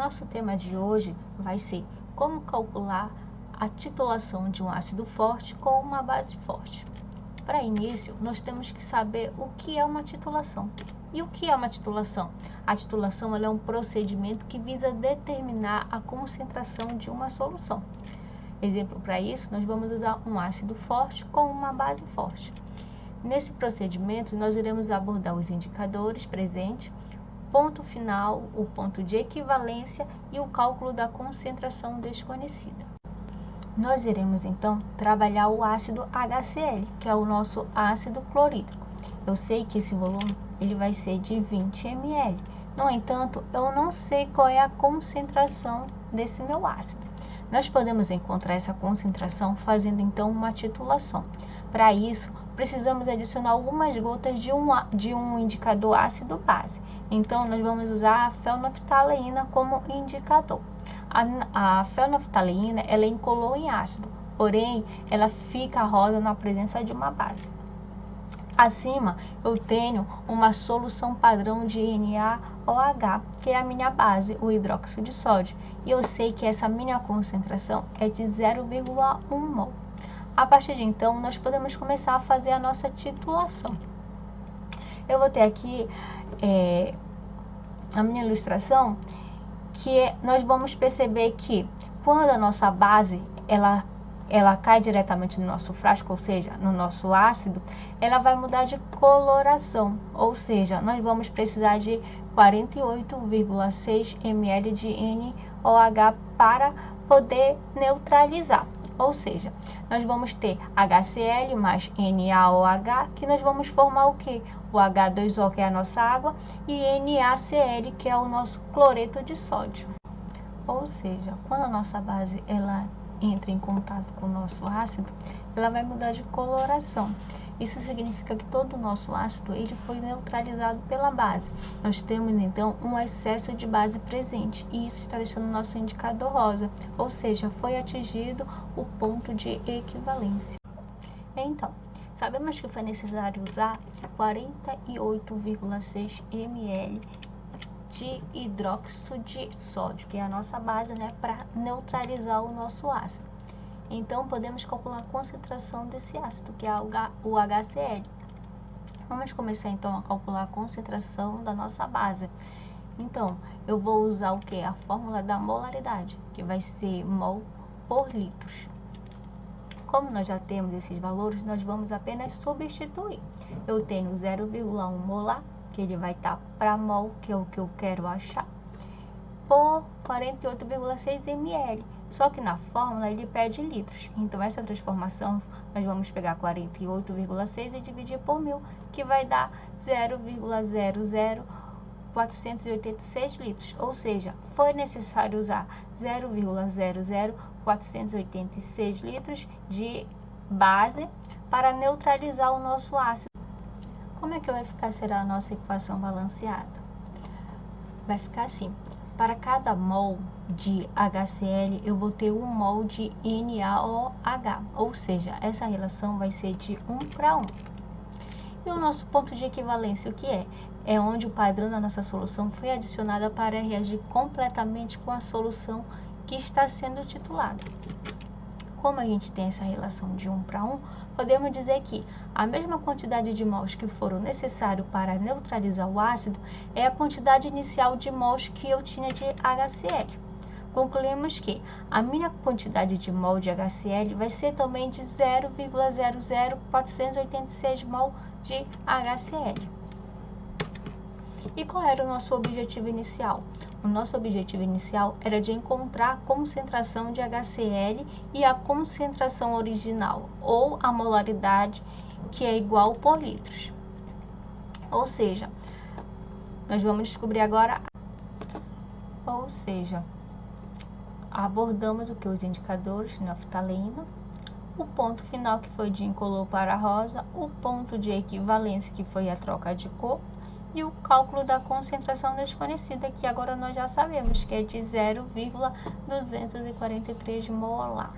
nosso tema de hoje vai ser como calcular a titulação de um ácido forte com uma base forte. Para início, nós temos que saber o que é uma titulação. E o que é uma titulação? A titulação é um procedimento que visa determinar a concentração de uma solução. Exemplo para isso, nós vamos usar um ácido forte com uma base forte. Nesse procedimento, nós iremos abordar os indicadores presentes, ponto final, o ponto de equivalência e o cálculo da concentração desconhecida. Nós iremos então trabalhar o ácido HCl, que é o nosso ácido clorídrico. Eu sei que esse volume ele vai ser de 20 ml. No entanto, eu não sei qual é a concentração desse meu ácido. Nós podemos encontrar essa concentração fazendo então uma titulação. Para isso, precisamos adicionar algumas gotas de um indicador ácido-base. Então, nós vamos usar a fenolftaleína como indicador. A fenolftaleína ela é incolor em ácido, porém, ela fica rosa na presença de uma base. Acima, eu tenho uma solução padrão de NaOH, que é a minha base, o hidróxido de sódio. E eu sei que essa minha concentração é de 0,1 mol. A partir de então, nós podemos começar a fazer a nossa titulação. Eu vou ter aqui a minha ilustração, que nós vamos perceber que quando a nossa base ela cai diretamente no nosso frasco, ou seja, no nosso ácido, ela vai mudar de coloração, ou seja, nós vamos precisar de 48,6 ml de NaOH para poder neutralizar. Ou seja, nós vamos ter HCl mais NaOH, que nós vamos formar o quê? O H2O, que é a nossa água, e NaCl, que é o nosso cloreto de sódio. Ou seja, quando a nossa base ela entra em contato com o nosso ácido, ela vai mudar de coloração. Isso significa que todo o nosso ácido ele foi neutralizado pela base. Nós temos então um excesso de base presente e isso está deixando o nosso indicador rosa, ou seja, foi atingido o ponto de equivalência. Então, sabemos que foi necessário usar 48,6 ml de hidróxido de sódio, que é a nossa base, para neutralizar o nosso ácido. Então, podemos calcular a concentração desse ácido, que é o HCl. Vamos começar, então, a calcular a concentração da nossa base. Então, eu vou usar o que? A fórmula da molaridade, que vai ser mol por litros. Como nós já temos esses valores, nós vamos apenas substituir. Eu tenho 0,1 molar, que ele vai estar para mol, que é o que eu quero achar, por 48,6 ml. Só que na fórmula ele pede litros. Então, essa transformação, nós vamos pegar 48,6 e dividir por 1000, que vai dar 0,00486 litros. Ou seja, foi necessário usar 0,00486 litros de base para neutralizar o nosso ácido. Como é que será a nossa equação balanceada? Vai ficar assim. Para cada mol de HCl, eu vou ter 1 mol de NaOH, ou seja, essa relação vai ser de 1 para 1. E o nosso ponto de equivalência, o que é? É onde o padrão da nossa solução foi adicionado para reagir completamente com a solução que está sendo titulada. Como a gente tem essa relação de 1 para 1, podemos dizer que a mesma quantidade de mols que foram necessários para neutralizar o ácido é a quantidade inicial de mols que eu tinha de HCl. Concluímos que a minha quantidade de mol de HCl vai ser também de 0,00486 mol de HCl. E qual era o nosso objetivo inicial? O nosso objetivo inicial era de encontrar a concentração de HCl e a concentração original, ou a molaridade, que é igual por litros. Ou seja, nós vamos descobrir agora, abordamos o que? Os indicadores, fenolftaleína, o ponto final, que foi de incolor para rosa, o ponto de equivalência, que foi a troca de cor, e o cálculo da concentração desconhecida, que agora nós já sabemos que é de 0,243 molar.